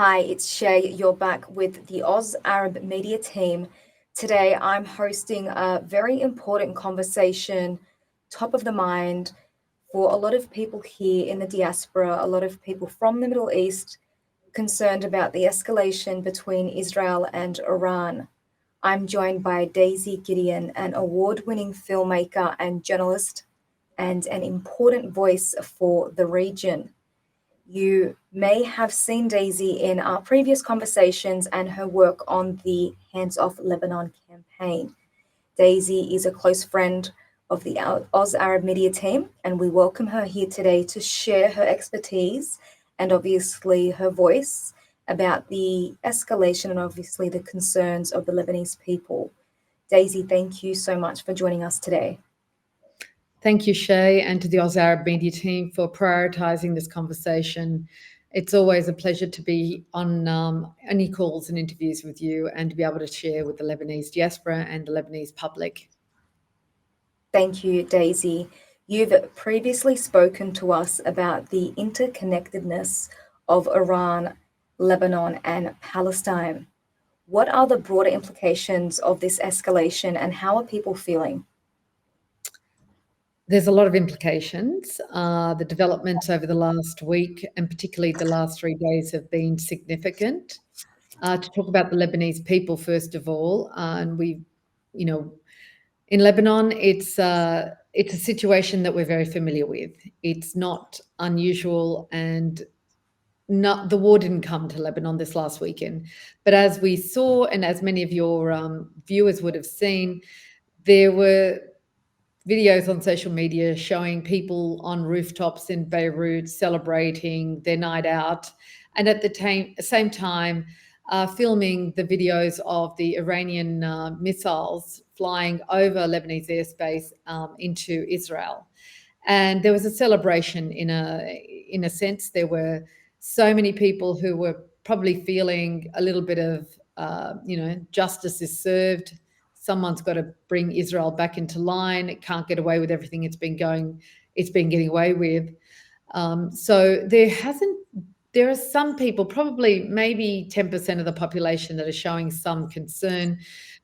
Hi, it's Shay. You're back with the Oz Arab Media team. Today, I'm hosting a very important conversation, top of the mind for a lot of people here in the diaspora, a lot of people from the Middle East concerned about the escalation between Israel and Iran. I'm joined by Daizy Gedeon, an award-winning filmmaker and journalist, and an important voice for the region. You may have seen Daizy in our previous conversations and her work on the Hands Off Lebanon campaign. Daizy is a close friend of the Oz Arab Media team, and we welcome her here today to share her expertise and obviously her voice about the escalation and obviously the concerns of the Lebanese people. Daizy, thank you so much for joining us today. Thank you, Shay, and to the Oz Arab Media team for prioritising this conversation. It's always a pleasure to be on any calls and interviews with you and to be able to share with the Lebanese diaspora and the Lebanese public. Thank you, Daizy. You've previously spoken to us about the interconnectedness of Iran, Lebanon, and Palestine. What are the broader implications of this escalation and how are people feeling? There's a lot of implications. The developments over the last week and particularly the last 3 days have been significant. To talk about the Lebanese people, first of all, and in Lebanon, it's a situation that we're very familiar with. It's not unusual, and the war didn't come to Lebanon this last weekend. But as we saw, and as many of your viewers would have seen, there were videos on social media showing people on rooftops in Beirut celebrating their night out, and at the same time filming the videos of the Iranian missiles flying over Lebanese airspace into Israel. And there was a celebration in a sense. There were so many people who were probably feeling a little bit of, justice is served. Someone's got to bring Israel back into line. It can't get away with everything it's been getting away with. So there are some people, probably maybe 10% of the population, that are showing some concern,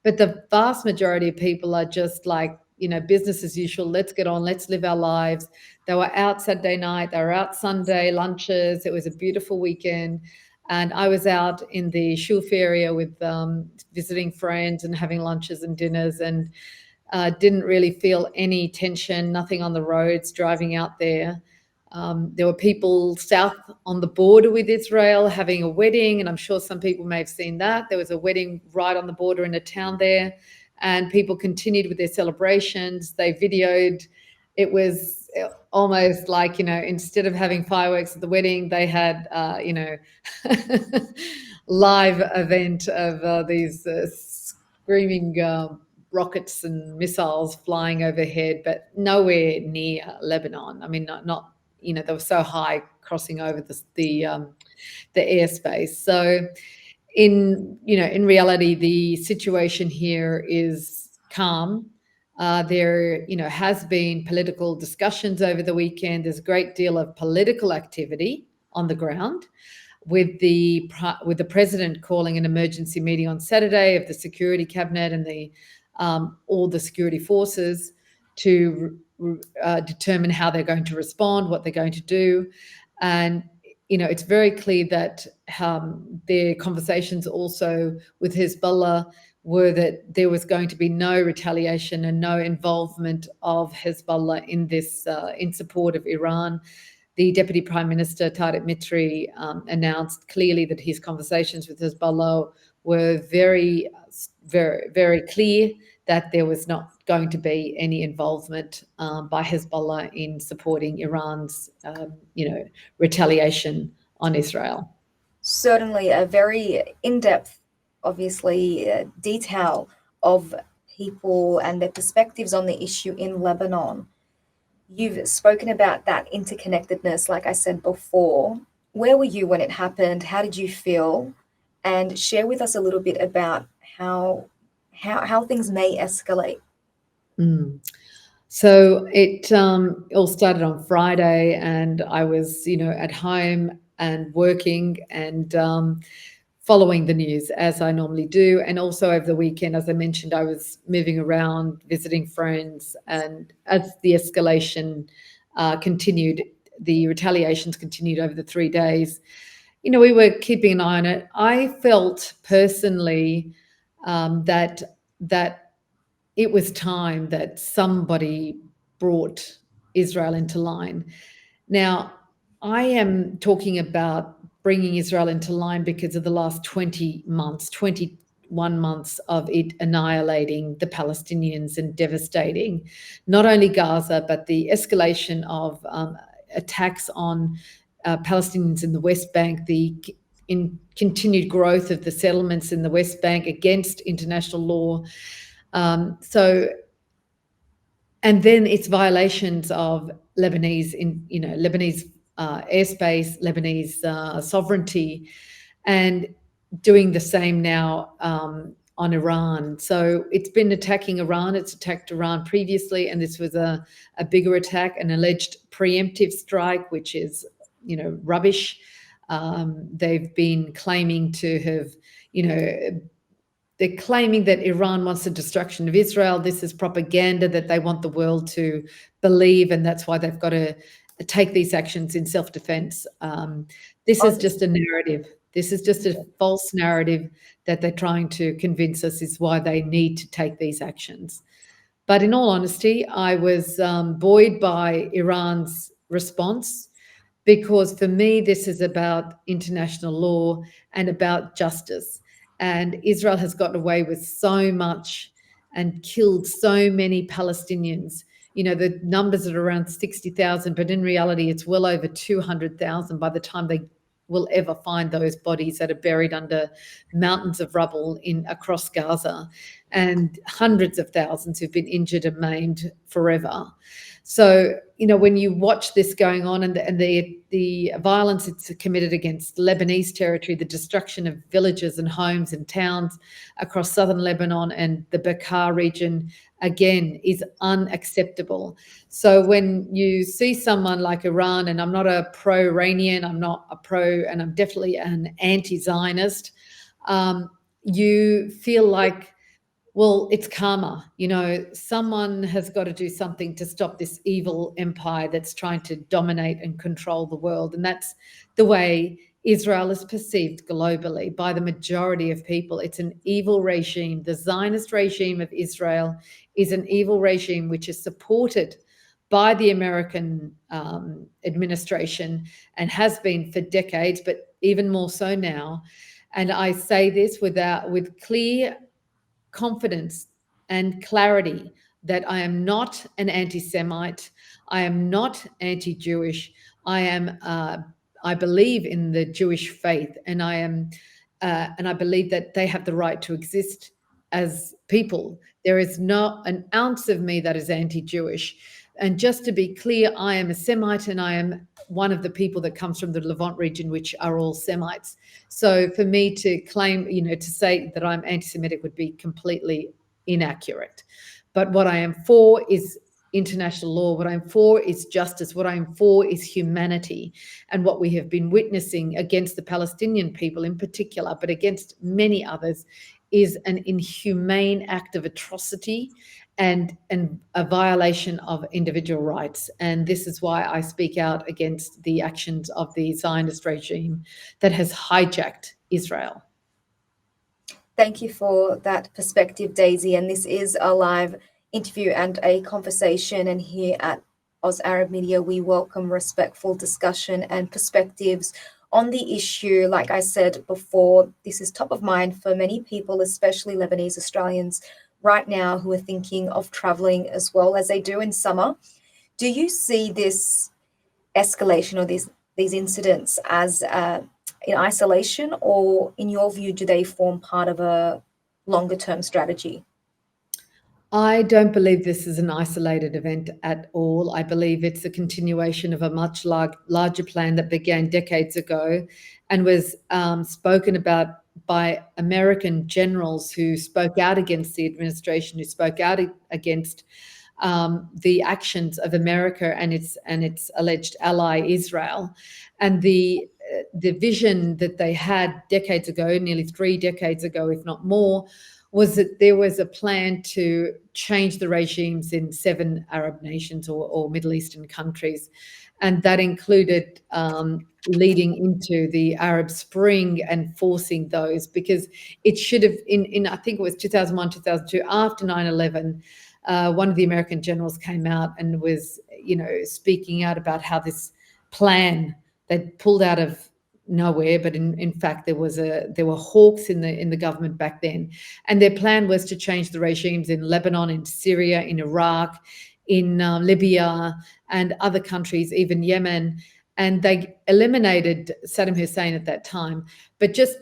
but the vast majority of people are just like, business as usual. Let's get on, let's live our lives. They were out Saturday night, they were out Sunday, lunches. It was a beautiful weekend. And I was out in the Shulf area with visiting friends and having lunches and dinners, and didn't really feel any tension, nothing on the roads, driving out there. There were people south on the border with Israel having a wedding, and I'm sure some people may have seen that. There was a wedding right on the border in a town there, and people continued with their celebrations. They videoed. It was almost like, instead of having fireworks at the wedding, they had, live event of these screaming rockets and missiles flying overhead, but nowhere near Lebanon. I mean, not they were so high, crossing over the airspace. So in reality, the situation here is calm. There has been political discussions over the weekend. There's a great deal of political activity on the ground, with the president calling an emergency meeting on Saturday of the security cabinet and all the security forces to determine how they're going to respond, what they're going to do. And it's very clear that their conversations also with Hezbollah were that there was going to be no retaliation and no involvement of Hezbollah in this, in support of Iran. The Deputy Prime Minister, Tariq Mitri, announced clearly that his conversations with Hezbollah were very, very, very clear, that there was not going to be any involvement by Hezbollah in supporting Iran's, retaliation on Israel. Certainly a very in-depth, obviously, detail of people and their perspectives on the issue in Lebanon. You've spoken about that interconnectedness, like I said before. Where were you when it happened? How did you feel? And share with us a little bit about how things may escalate. So it all started on Friday, and I was, at home and working and following the news as I normally do. And also over the weekend, as I mentioned, I was moving around, visiting friends. And as the escalation continued, the retaliations continued over the 3 days, we were keeping an eye on it. I felt personally that it was time that somebody brought Israel into line. Now, I am talking about bringing Israel into line because of the last 20 months, 21 months of it annihilating the Palestinians and devastating not only Gaza, but the escalation of attacks on Palestinians in the West Bank, the continued growth of the settlements in the West Bank against international law. And then it's violations of Lebanese airspace, Lebanese sovereignty, and doing the same now on Iran. So it's been attacking Iran. It's attacked Iran previously, and this was a bigger attack, an alleged preemptive strike, which is, rubbish. They've been claiming to have, they're claiming that Iran wants the destruction of Israel. This is propaganda that they want the world to believe, and that's why they've got to take these actions in self-defense. This is just a narrative. This is just a false narrative that they're trying to convince us is why they need to take these actions. But in all honesty, I was buoyed by Iran's response, because for me, this is about international law and about justice. And Israel has gotten away with so much and killed so many Palestinians. The numbers are around 60,000, but in reality, it's well over 200,000 by the time they will ever find those bodies that are buried under mountains of rubble across Gaza, and hundreds of thousands who've been injured and maimed forever. So, when you watch this going on and the violence it's committed against Lebanese territory, the destruction of villages and homes and towns across southern Lebanon and the Bekaa region, again, is unacceptable. So when you see someone like Iran, and I'm not a pro-Iranian, I'm not a pro, and I'm definitely an anti-Zionist, you feel like, well, it's karma. Someone has got to do something to stop this evil empire that's trying to dominate and control the world. And that's the way Israel is perceived globally by the majority of people. It's an evil regime. The Zionist regime of Israel is an evil regime which is supported by the American administration and has been for decades, but even more so now. And I say this with clear confidence and clarity that I am not an anti-Semite. I am not anti-Jewish. I believe in the Jewish faith, and I believe that they have the right to exist as people. There is not an ounce of me that is anti-Jewish. And just to be clear, I am a Semite, and I am one of the people that comes from the Levant region, which are all Semites. So for me to claim, to say that I'm anti-Semitic would be completely inaccurate. But what I am for is international law. What I'm for is justice. What I'm for is humanity. And what we have been witnessing against the Palestinian people in particular, but against many others, is an inhumane act of atrocity and a violation of individual rights. And this is why I speak out against the actions of the Zionist regime that has hijacked Israel. Thank you for that perspective, Daizy. And this is a live interview and a conversation. And here at Oz Arab Media, we welcome respectful discussion and perspectives on the issue. Like I said before, this is top of mind for many people, especially Lebanese Australians right now who are thinking of traveling as well as they do in summer. Do you see this escalation or these incidents as in isolation, or in your view, do they form part of a longer term strategy? I don't believe this is an isolated event at all. I believe it's a continuation of a much larger plan that began decades ago and was spoken about by American generals who spoke out against the administration, who spoke out against the actions of America and its alleged ally Israel. And the vision that they had decades ago, nearly 3 decades ago, if not more, was that there was a plan to change the regimes in 7 Arab nations or Middle Eastern countries. And that included leading into the Arab Spring and forcing those, because it should have, in I think it was 2001, 2002, after 9/11, one of the American generals came out and was, speaking out about how this plan they'd pulled out of nowhere, but in fact there were hawks in the government back then, and their plan was to change the regimes in Lebanon, in Syria, in Iraq, in Libya, and other countries, even Yemen, and they eliminated Saddam Hussein at that time. But just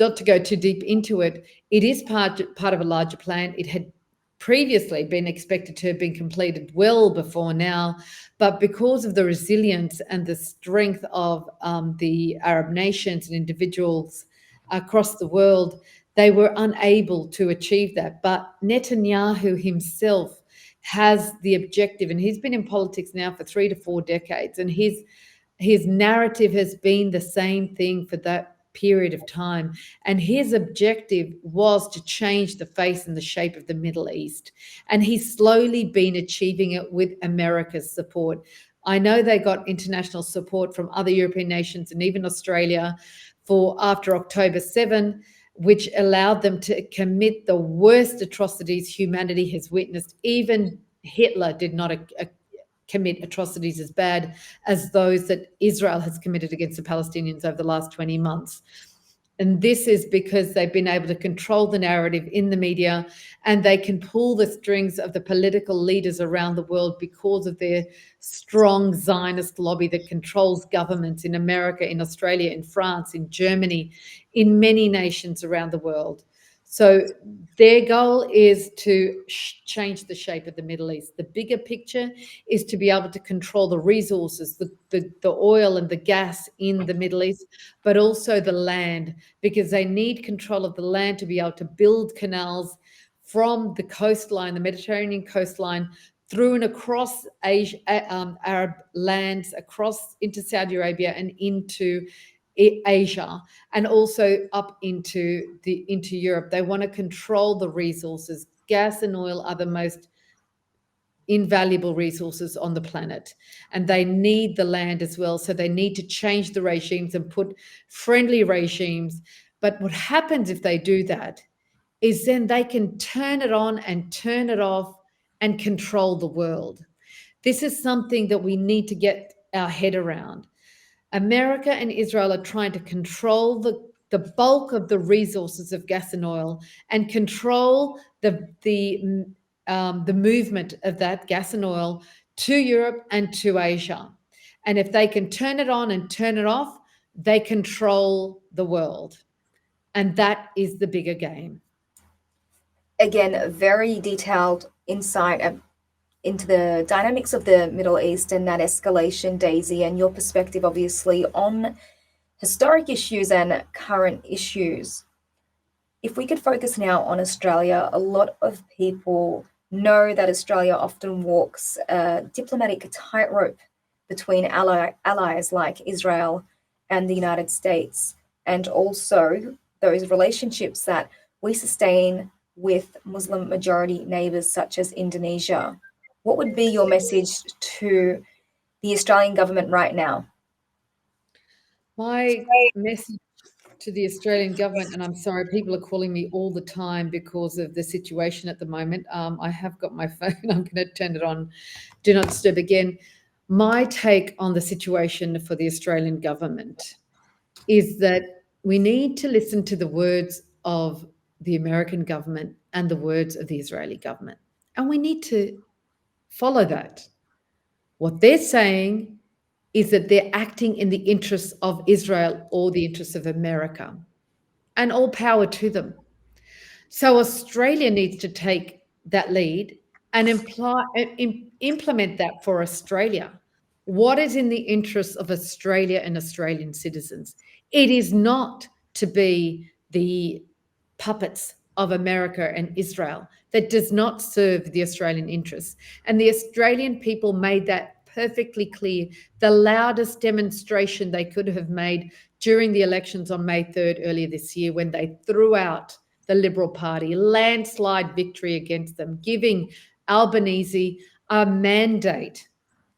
not to go too deep into it, it is part of a larger plan. It had previously been expected to have been completed well before now, but because of the resilience and the strength of the Arab nations and individuals across the world, they were unable to achieve that. But Netanyahu himself has the objective, and he's been in politics now for 3 to 4 decades, and his narrative has been the same thing for that period of time. And his objective was to change the face and the shape of the Middle East. And he's slowly been achieving it with America's support. I know they got international support from other European nations and even Australia for after October 7, which allowed them to commit the worst atrocities humanity has witnessed. Even Hitler did not commit atrocities as bad as those that Israel has committed against the Palestinians over the last 20 months. And this is because they've been able to control the narrative in the media, and they can pull the strings of the political leaders around the world because of their strong Zionist lobby that controls governments in America, in Australia, in France, in Germany, in many nations around the world. So their goal is to change the shape of the Middle East. The bigger picture is to be able to control the resources, the oil and the gas in the Middle East, but also the land, because they need control of the land to be able to build canals from the coastline, the Mediterranean coastline, through and across Asia, Arab lands, across into Saudi Arabia and into Asia, and also up into Europe. They want to control the resources. Gas and oil are the most invaluable resources on the planet, and they need the land as well. So they need to change the regimes and put friendly regimes. But what happens if they do that is then they can turn it on and turn it off and control the world. This is something that we need to get our head around. America and Israel are trying to control the bulk of the resources of gas and oil, and control the movement of that gas and oil to Europe and to Asia. And if they can turn it on and turn it off, they control the world. And that is the bigger game. Again, a very detailed insight into the dynamics of the Middle East and that escalation, Daizy, and your perspective, obviously, on historic issues and current issues. If we could focus now on Australia, a lot of people know that Australia often walks a diplomatic tightrope between allies like Israel and the United States, and also those relationships that we sustain with Muslim majority neighbours such as Indonesia. What would be your message to the Australian government right now? My message to the Australian government, and I'm sorry, people are calling me all the time because of the situation at the moment. I have got my phone. I'm going to turn it on. Do not disturb again. My take on the situation for the Australian government is that we need to listen to the words of the American government and the words of the Israeli government. And we need to follow that. What they're saying is that they're acting in the interests of Israel or the interests of America, and all power to them. So Australia needs to take that lead and implement that for Australia. What is in the interests of Australia and Australian citizens? It is not to be the puppets of America and Israel. That does not serve the Australian interests. And the Australian people made that perfectly clear, the loudest demonstration they could have made during the elections on May 3rd earlier this year, when they threw out the Liberal Party, landslide victory against them, giving Albanese a mandate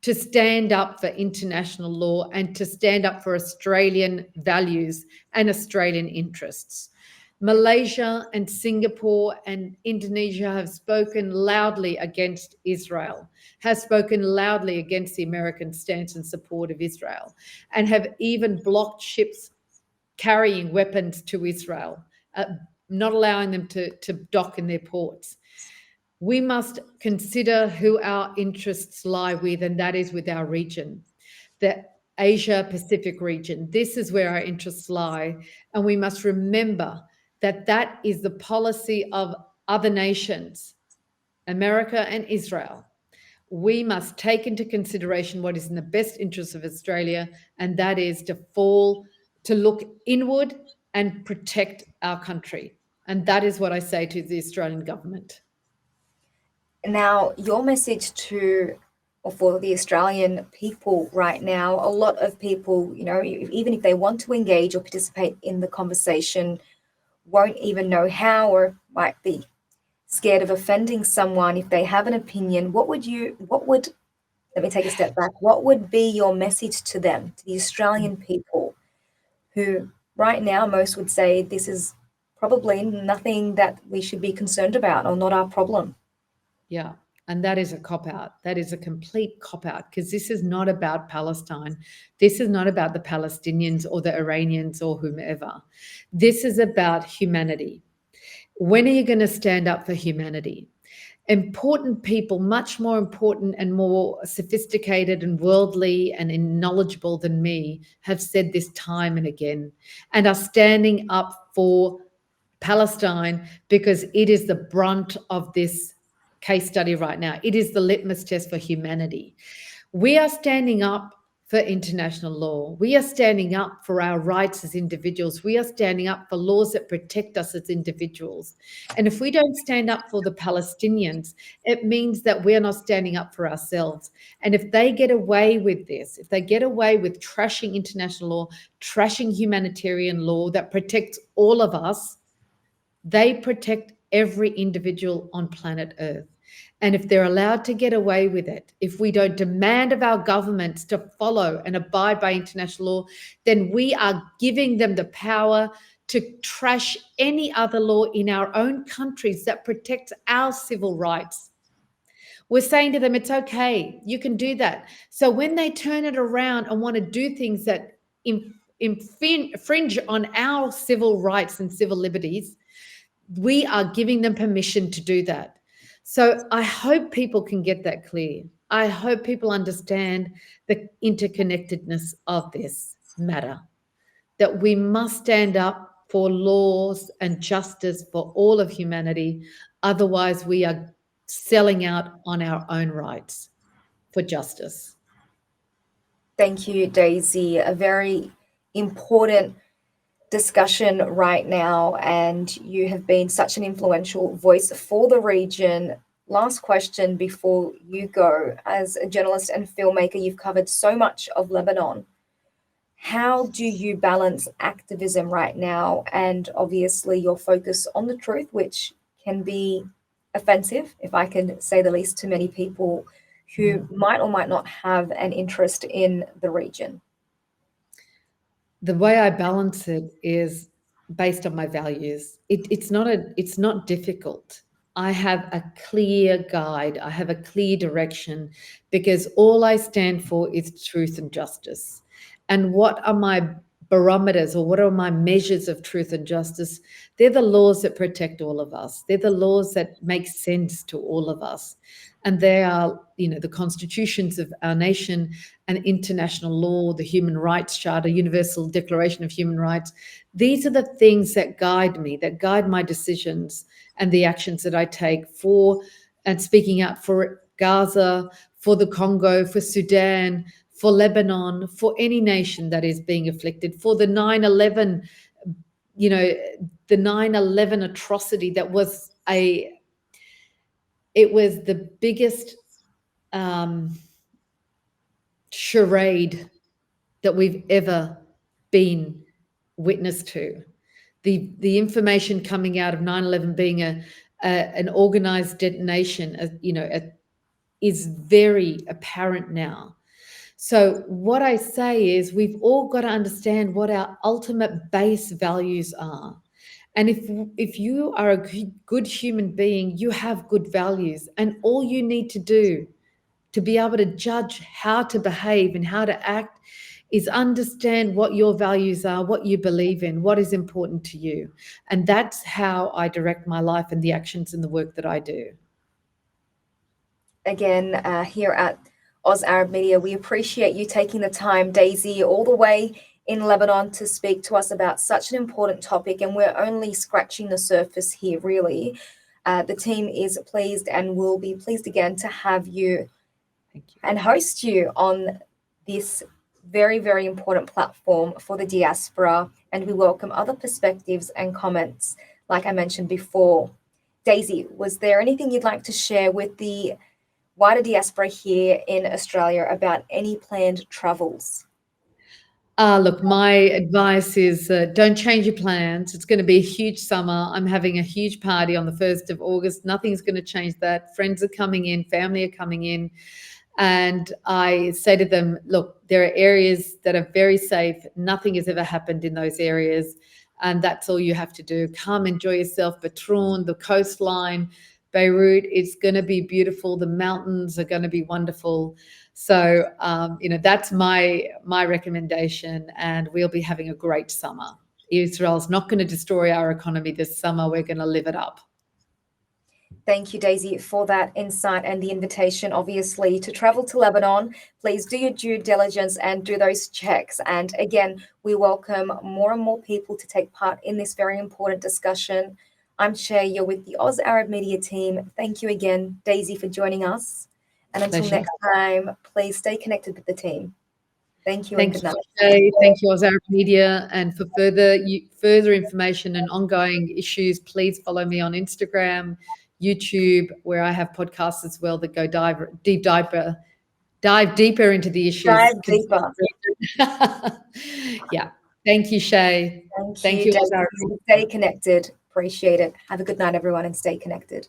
to stand up for international law and to stand up for Australian values and Australian interests. Malaysia and Singapore and Indonesia have spoken loudly against Israel, have spoken loudly against the American stance in support of Israel, and have even blocked ships carrying weapons to Israel, not allowing them to dock in their ports. We must consider who our interests lie with, and that is with our region, the Asia Pacific region. This is where our interests lie. And we must remember that that is the policy of other nations, America and Israel. We must take into consideration what is in the best interest of Australia, and that is to look inward and protect our country. And that is what I say to the Australian government. Now, your message to or for the Australian people right now, a lot of people, even if they want to engage or participate in the conversation, won't even know how, or might be scared of offending someone if they have an opinion. Let me take a step back. What would be your message to them, to the Australian people, who right now most would say this is probably nothing that we should be concerned about or not our problem? Yeah. And that is a cop-out. That is a complete cop-out, because this is not about Palestine. This is not about the Palestinians or the Iranians or whomever. This is about humanity. When are you going to stand up for humanity? Important people, much more important and more sophisticated and worldly and knowledgeable than me, have said this time and again, and are standing up for Palestine, because it is the brunt of this case study right now. It is the litmus test for humanity. We are standing up for international law. We are standing up for our rights as individuals. We are standing up for laws that protect us as individuals. And if we don't stand up for the Palestinians, it means that we're not standing up for ourselves. And if they get away with this, if they get away with trashing international law, trashing humanitarian law that protects all of us, they protect every individual on planet Earth. And if they're allowed to get away with it, if we don't demand of our governments to follow and abide by international law, then we are giving them the power to trash any other law in our own countries that protects our civil rights. We're saying to them, it's okay, you can do that. So when they turn it around and want to do things that infringe on our civil rights and civil liberties, we are giving them permission to do that. So I hope people can get that clear. I hope people understand the interconnectedness of this matter, that we must stand up for laws and justice for all of humanity. Otherwise, we are selling out on our own rights for justice. Thank you, Daizy. A very important discussion right now, and you have been such an influential voice for the region. Last question before you go. As a journalist and filmmaker, you've covered so much of Lebanon. How do you balance activism right now and obviously your focus on the truth, which can be offensive, if I can say the least, to many people who might or might not have an interest in the region? The way I balance it is based on my values. It's not difficult. I have a clear guide. I have a clear direction, because all I stand for is truth and justice. And what are my barometers, or what are my measures of truth and justice? They're the laws that protect all of us. They're the laws that make sense to all of us. And they are, the constitutions of our nation and international law, the Human Rights Charter, Universal Declaration of Human Rights. These are the things that guide me, that guide my decisions and the actions that I take for and speaking out for Gaza, for the Congo, for Sudan, for Lebanon, for any nation that is being afflicted, for the 9/11, the 9/11 atrocity that was it was the biggest charade that we've ever been witness to. The information coming out of 9/11 being an organized detonation, is very apparent now. So what I say is we've all got to understand what our ultimate base values are. And if you are a good human being, you have good values. And all you need to do to be able to judge how to behave and how to act is understand what your values are, what you believe in, what is important to you. And that's how I direct my life and the actions and the work that I do. Again, here at Oz Arab Media, we appreciate you taking the time, Daizy, all the way in Lebanon to speak to us about such an important topic. And we're only scratching the surface here, really. The team is pleased and will be pleased again to have you, and host you on this very, very important platform for the diaspora. And we welcome other perspectives and comments, like I mentioned before. Daizy, was there anything you'd like to share with the wider diaspora here in Australia about any planned travels? Look, my advice is don't change your plans. It's going to be a huge summer. I'm having a huge party on the 1st of August. Nothing's going to change that. Friends are coming in, family are coming in. And I say to them, look, there are areas that are very safe. Nothing has ever happened in those areas. And that's all you have to do. Come enjoy yourself. Batroun, the coastline, Beirut, it's going to be beautiful. The mountains are going to be wonderful. So, that's my recommendation. And we'll be having a great summer. Israel's not going to destroy our economy this summer. We're going to live it up. Thank you, Daizy, for that insight and the invitation, obviously, to travel to Lebanon. Please do your due diligence and do those checks. And again, we welcome more and more people to take part in this very important discussion. I'm Chay, you're with the Oz Arab Media team. Thank you again, Daizy, for joining us. And until next time, please stay connected with the team. Thank you and good night. Thank you, Oz Arab Media. And for further information and ongoing issues, please follow me on Instagram, YouTube, where I have podcasts as well that go dive deeper into the issues. Dive deeper. Yeah. Thank you, Chay. Thank you. Oz Arab. Stay connected. Appreciate it. Have a good night, everyone, and stay connected.